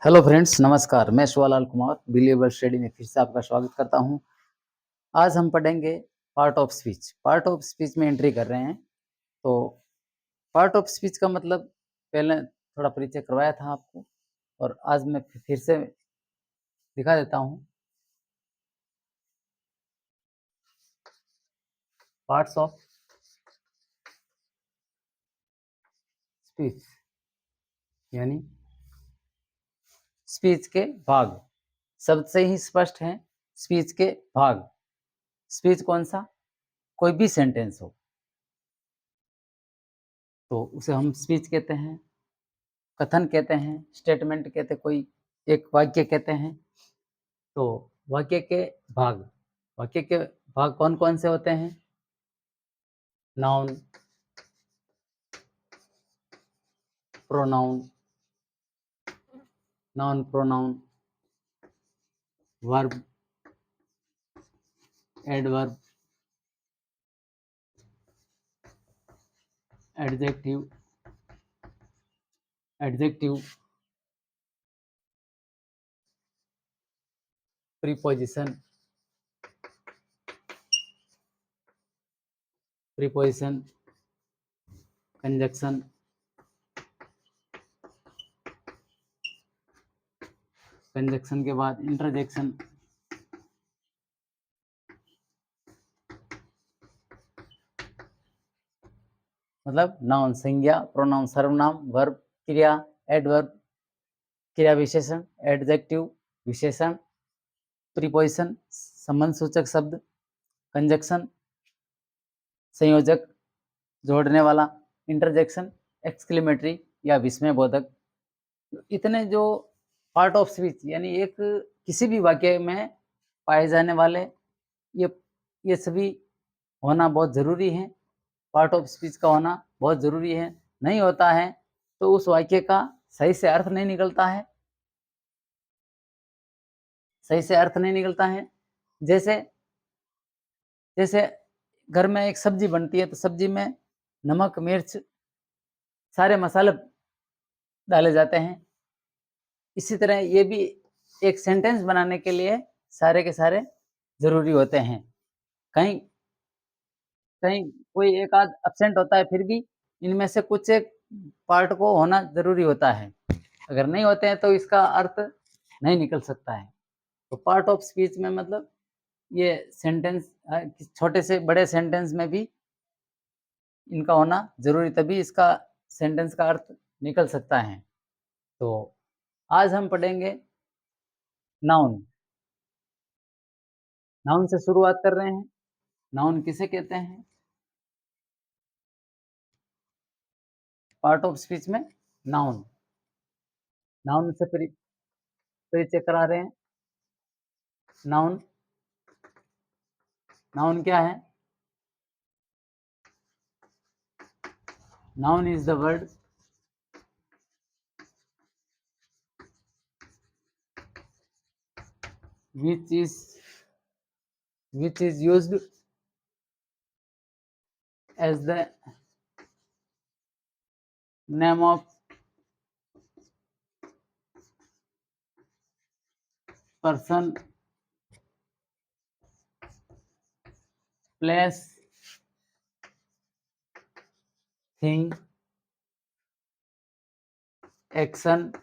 Hello friends, नमस्कार। मैं Shivlal Kumar believable study में फिर से आपका स्वागत करता हूं। आज हम पढ़ेंगे part of speech. Part of speech में एंट्री कर रहे हैं। तो पार्ट ऑफ स्पीच का मतलब पहले थोड़ा परिचय करवाया था आपको, और आज मैं फिर से दिखा देता हूं। पार्ट्स ऑफ स्पीच यानी स्पीच के भाग। शब्द से ही स्पष्ट है, स्पीच के भाग। स्पीच कौन सा? कोई भी सेंटेंस हो तो उसे हम स्पीच कहते हैं, कथन कहते हैं, स्टेटमेंट कहते हैं, कोई एक वाक्य कहते हैं। तो वाक्य के भाग, वाक्य के भाग कौन कौन से होते हैं? Noun, pronoun, noun pronoun, verb, adverb, adjective, adjective, preposition, preposition, conjunction, conjunction के बाद इंटरजेक्शन, मतलब नाउन संज्ञा, प्रोनाउन सर्वनाम, वर्ब क्रिया, एडवर्ब क्रिया विशेषण, एडजेक्टिव विशेषण, प्रीपोजिशन संबंध सूचक शब्द, कंजक्शन संयोजक जोड़ने वाला, इंटरजेक्शन एक्सक्लेमेटरी या विस्मयबोधक। इतने जो पार्ट ऑफ स्पीच यानी एक किसी भी वाक्य में पाए जाने वाले ये ये सभी होना बहुत ज़रूरी है। पार्ट ऑफ स्पीच का होना बहुत ज़रूरी है। नहीं होता है तो उस वाक्य का सही से अर्थ नहीं निकलता है, सही से अर्थ नहीं निकलता है। जैसे जैसे घर में एक सब्जी बनती है तो सब्जी में नमक, मिर्च, सारे मसाले डाले जाते हैं। इसी तरह ये भी एक सेंटेंस बनाने के लिए सारे के सारे ज़रूरी होते हैं। कहीं कहीं कोई एक आध एब्सेंट होता है, फिर भी इनमें से कुछ एक पार्ट को होना ज़रूरी होता है। अगर नहीं होते हैं तो इसका अर्थ नहीं निकल सकता है। तो पार्ट ऑफ स्पीच में मतलब ये सेंटेंस छोटे से बड़े सेंटेंस में भी इनका होना ज़रूरी, तभी इसका सेंटेंस का अर्थ निकल सकता है। तो आज हम पढ़ेंगे नाउन। नाउन से शुरुआत कर रहे हैं। नाउन किसे कहते हैं? पार्ट ऑफ स्पीच में नाउन, नाउन से परिचय करा रहे हैं। नाउन, नाउन क्या है? Noun is the word which is used as the name of person, place, thing, action,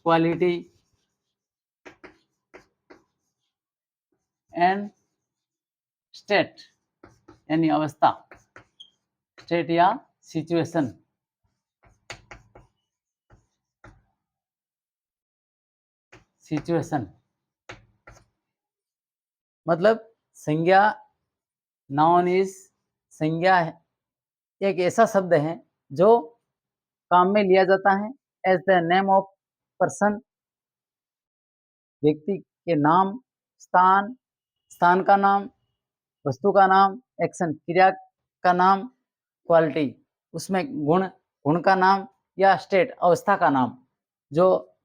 quality and state यानी अवस्था, स्टेट या सिचुएशन। सिचुएशन मतलब संज्ञा। नाउन इज संज्ञा है, एक ऐसा शब्द है जो काम में लिया जाता है as the name of person, व्यक्ति के नाम, स्थान, स्थान का नाम, वस्तु का नाम, एक्शन क्रिया का नाम, क्वालिटी उसमें गुण, गुण का नाम, या स्टेट अवस्था का नाम, जो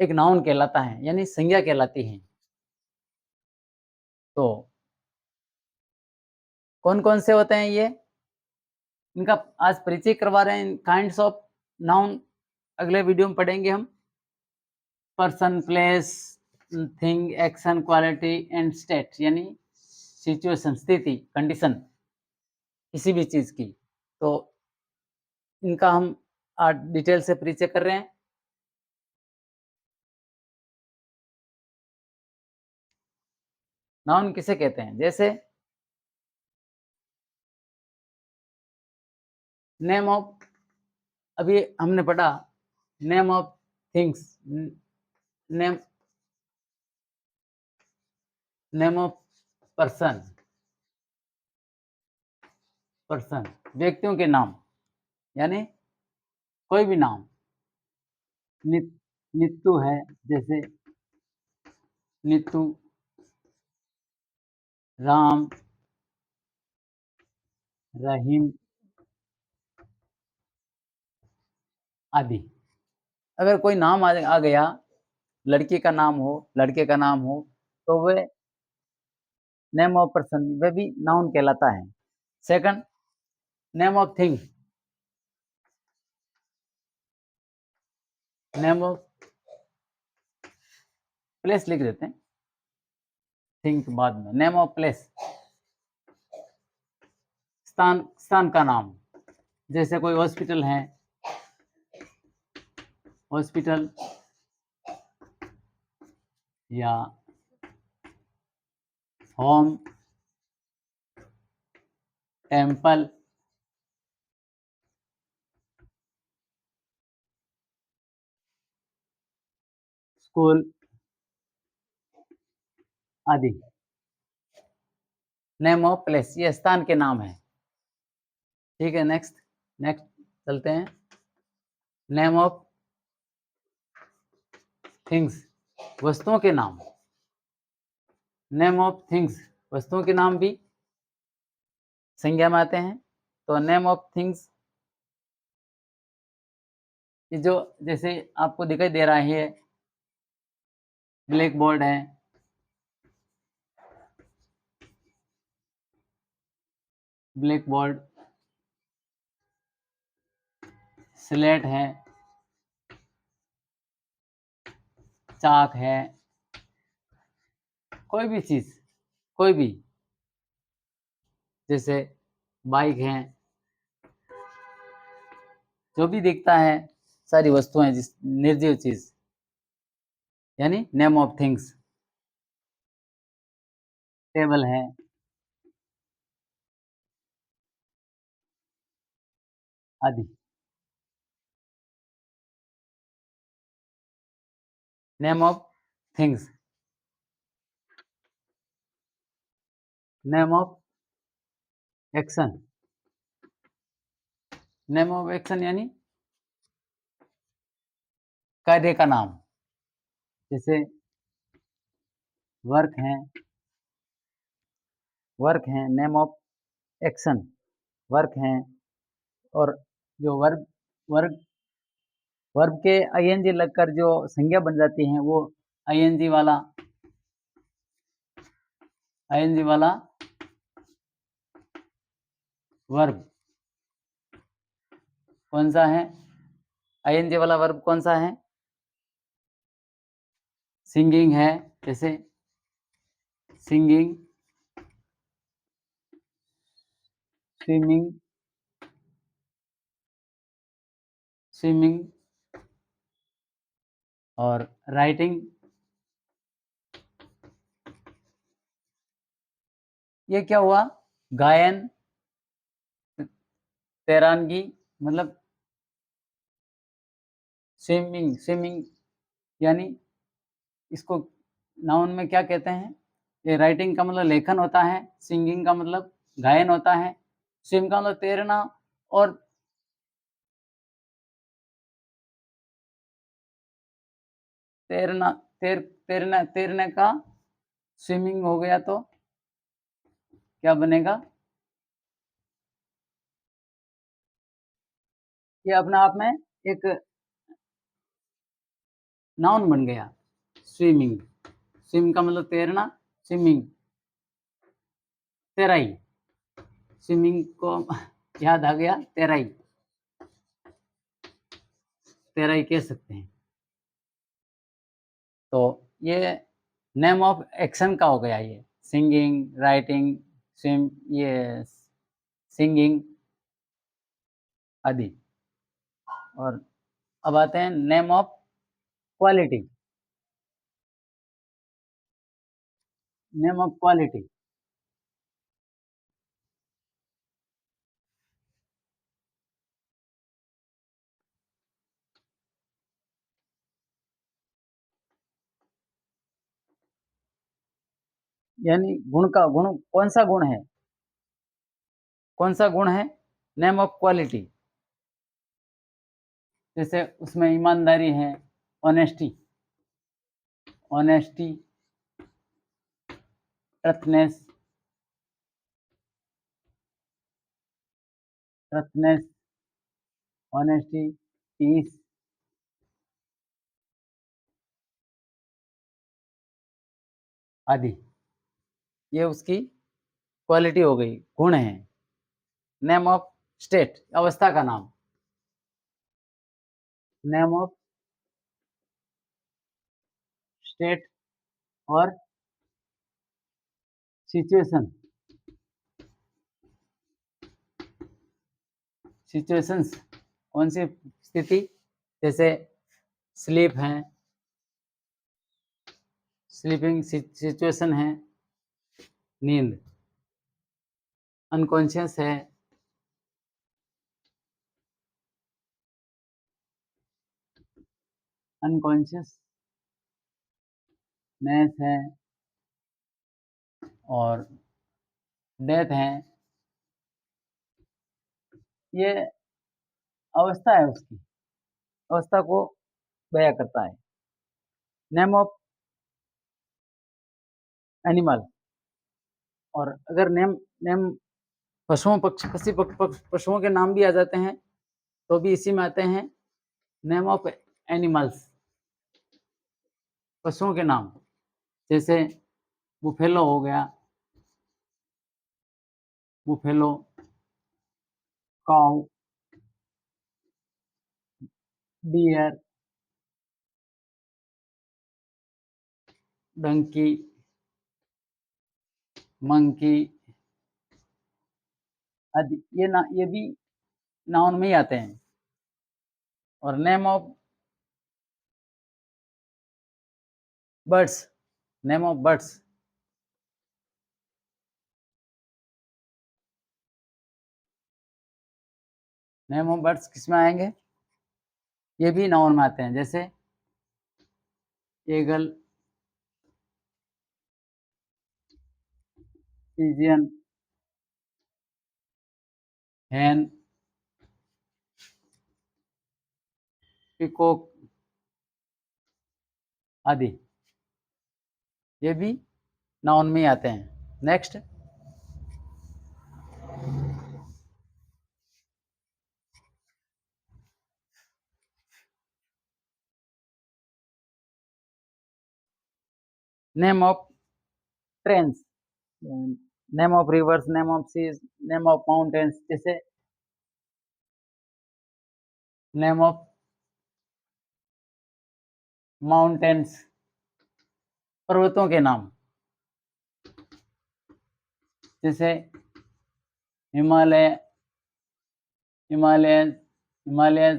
एक नाउन कहलाता है यानी संज्ञा कहलाती है। तो कौन कौन से होते हैं ये, इनका आज परिचय करवा रहे हैं। काइंड्स ऑफ नाउन अगले वीडियो में पढ़ेंगे हम। Person, place, thing, action, quality and state, यानी सिचुएशन, स्थिति, कंडीशन किसी भी चीज की। तो इनका हम आज डिटेल से परिचय कर रहे हैं। नाउन किसे कहते हैं? जैसे नेम ऑफ, अभी हमने पढ़ा name of things, name name of person, person व्यक्तियों के नाम, यानी कोई भी नाम। नित्तू है, जैसे नित्तू, राम, रहीम आदि। अगर कोई नाम आ गया, लड़की का नाम हो, लड़के का नाम हो, तो वह नेम ऑफ पर्सन, वह भी नाउन कहलाता है। Second, name of thing, name of place लिख देते हैं, थिंग के बाद में। नेम ऑफ प्लेस, स्थान, स्थान का नाम। जैसे कोई हॉस्पिटल है, हॉस्पिटल, या होम, टेम्पल, स्कूल आदि। नेम ऑफ प्लेस, ये स्थान के नाम है। ठीक है, नेक्स्ट नेक्स्ट चलते हैं। नेम ऑफ थिंग्स, वस्तुओं के नाम। नेम ऑफ थिंग्स, वस्तुओं के नाम भी संज्ञा में आते हैं। तो नेम ऑफ थिंग्स, ये जो जैसे आपको दिखाई दे रहा है, ब्लैक बोर्ड है, ब्लैक बोर्ड, स्लेट है, चाक है, कोई भी चीज, कोई भी, जैसे बाइक है, जो भी दिखता है, सारी वस्तुएं, जिस निर्जीव चीज, यानी नेम ऑफ थिंग्स। टेबल है, आदि। Name of things, name of action, name of action यानी कार्य का नाम। जैसे वर्क है, वर्क है, नेम ऑफ एक्शन, वर्क है। और जो वर्ब, वर्ब वर्ब के आईएनजी लगकर जो संज्ञा बन जाती है, वो आईएनजी वाला, आईएनजी वाला वर्ब कौन सा है? आईएनजी वाला वर्ब कौन सा है? सिंगिंग है, जैसे सिंगिंग, स्विमिंग, स्विमिंग, और राइटिंग। ये क्या हुआ? गायन, तैरानगी, मतलब स्विमिंग, स्विमिंग यानी इसको नाउन में क्या कहते हैं? ये राइटिंग का मतलब लेखन होता है, सिंगिंग का मतलब गायन होता है, स्विम का मतलब तैरना, और तैरना, तैरने का स्विमिंग हो गया, तो क्या बनेगा? ये अपने आप में एक नाउन बन गया, स्विमिंग। स्विम का मतलब तैरना, स्विमिंग तैराई, स्विमिंग को याद आ गया, तैराई। तैराई कह सकते हैं। तो ये नेम ऑफ एक्शन का हो गया ये, सिंगिंग, राइटिंग, स्विम ये सिंगिंग आदि। और अब आते हैं name of quality, name of quality यानी गुण कौन-सा गुण है? कौन-सा गुण है? Name of quality. जैसे उसमें ईमानदारी है, ऑनेस्टी, ऑनेस्टी, ट्रथनेस, ट्रथनेस, ऑनेस्टी, पीस आदि। ये उसकी क्वालिटी हो गई, गुण हैं। नेम ऑफ स्टेट, अवस्था का नाम। नेम ऑफ स्टेट और सिचुएशन, सिचुएशंस कौन सी स्थिति? जैसे स्लीप है, स्लीपिंग सिचुएशन है, नींद। अनकॉन्शियस है, अनकॉन्शियसनेस है और डेथ है। ये अवस्था है उसकी, अवस्था को बयां करता है। Name of animal. और अगर नेम नेम पशुओं पक्ष पक्षी पशुओं के नाम भी आ जाते हैं, तो भी इसी में आते हैं। नेम ऑफ एनिमल्स, पशुओं के नाम। जैसे बुफेलो हो गया, बुफेलो, काऊ, डियर, डंकी, मंकी आदि। ये भी नाउन में ही आते हैं। और name of birds, name of birds, name of birds किसमें आएंगे? ये भी नाउन में आते हैं। जैसे ईगल, पिजियन, hen, पीकॉक आदि। ये भी नाउन में ही आते हैं। Next, name of trains, name of rivers, name of seas, name of mountains. जैसे नेम ऑफ माउंटेन्स, पर्वतों के नाम। जैसे हिमालय, हिमालयन, हिमालयन,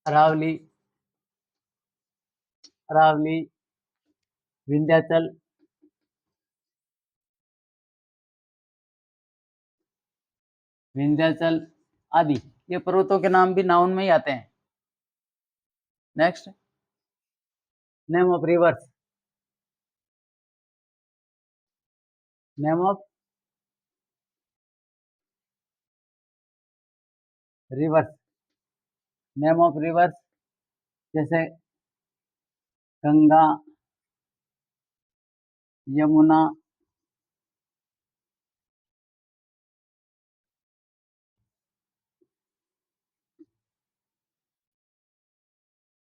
अरावली, अरावली, विंध्याचल, विंध्याचल आदि। ये पर्वतों के नाम भी नाउन में ही आते हैं। Next, name of rivers, name of rivers, name of reverse. जैसे गंगा, यमुना,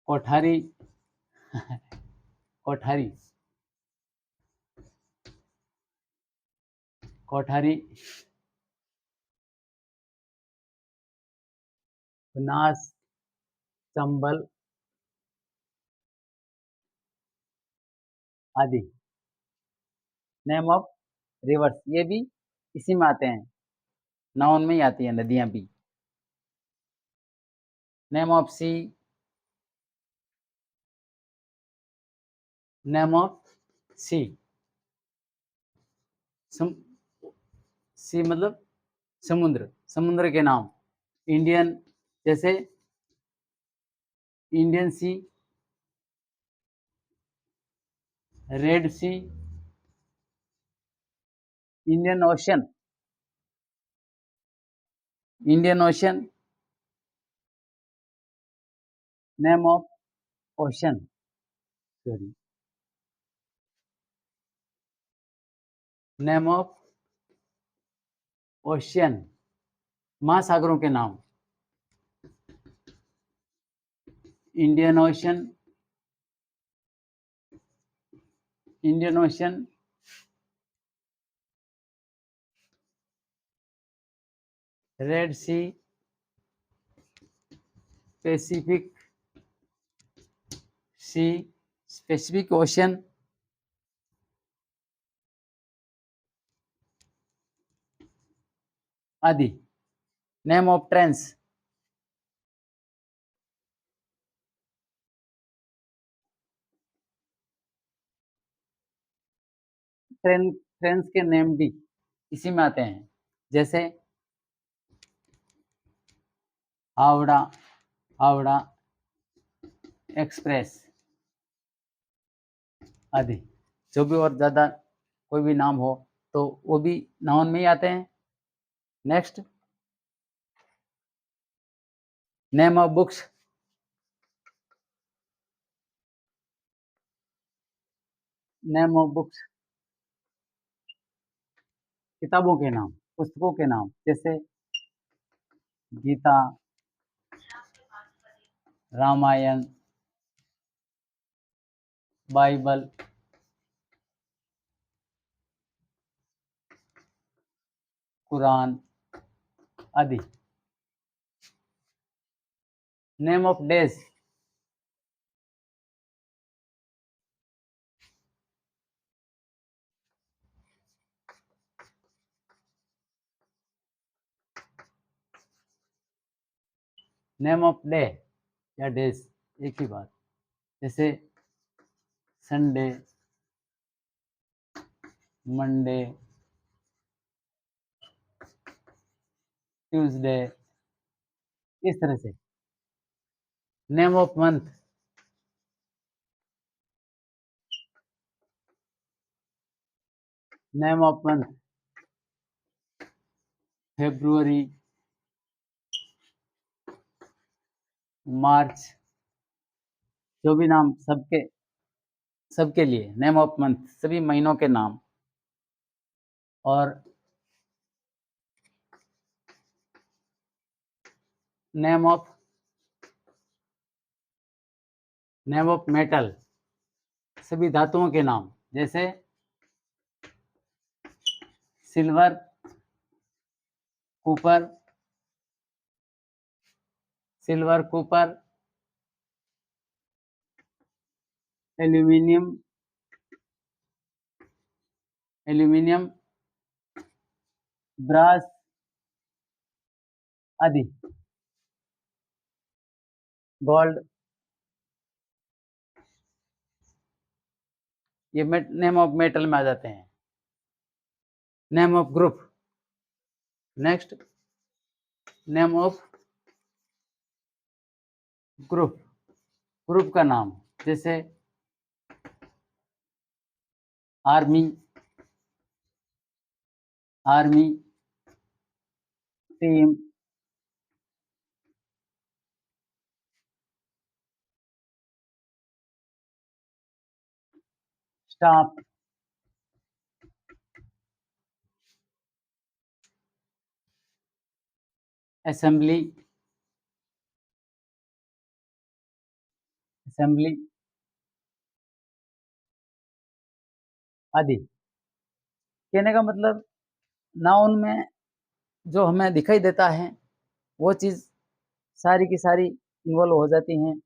कोठारी, कोठारी, कोठारी बनास, चंबल आदि। नेम ऑफ रिवर्स ये भी इसी में आते हैं, नाउन में ही आती हैं नदियाँ भी। Name of sea, name of sea, some sea मतलब समुद्र, समुद्र के नाम। इंडियन जैसे Indian sea, Red Sea, Indian Ocean, Indian Ocean, name of ocean, sorry, name of ocean, महासागरों के नाम। Indian Ocean, Indian Ocean, Red Sea, Pacific sea, Pacific Ocean आदि। नेम ऑफ ट्रेन्स, ट्रेन्स के नेम भी इसी में आते हैं, जैसे हावड़ा, हावड़ा एक्सप्रेस आदि। जो भी और ज़्यादा कोई भी नाम हो तो वो भी नाउन में ही आते हैं। Next, name of books, name of books किताबों के नाम, पुस्तकों के नाम, जैसे गीता, रामायण, बाइबल, कुरान आदि। Name of days, name of day या डेज एक ही बात, जैसे संडे, मंडे, ट्यूसडे, इस तरह से। Name of month, name of month February, March, जो भी नाम सबके सबके लिए नेम ऑफ मंथ, सभी महीनों के नाम। और नेम ऑफ मेटल, सभी धातुओं के नाम, जैसे silver, copper, silver, copper, aluminium, aluminium, brass आदि। गोल्ड, ये नेम ऑफ मेटल में आ जाते हैं। Name of group, next, name of group, group का नाम, जैसे army, army, team, staff, assembly, assembly आदि। कहने का मतलब नाउन में जो हमें दिखाई देता है वो चीज़ सारी की सारी इन्वॉल्व हो जाती हैं।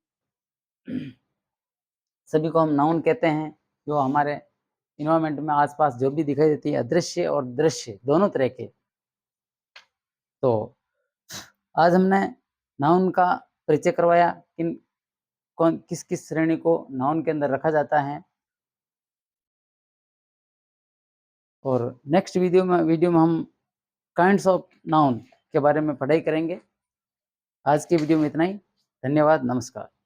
सभी को हम नाउन कहते हैं, जो हमारे एनवायरनमेंट में आस-पास जो भी दिखाई देती है, अदृश्य और दृश्य दोनों तरह के। तो आज हमने नाउन का परिचय करवाया, किस-किस श्रेणी को नाउन के अंदर रखा जाता है, और नेक्स्ट वीडियो में हम काइंड्स ऑफ नाउन के बारे में पढ़ाई करेंगे। आज की वीडियो में इतना ही। धन्यवाद, नमस्कार।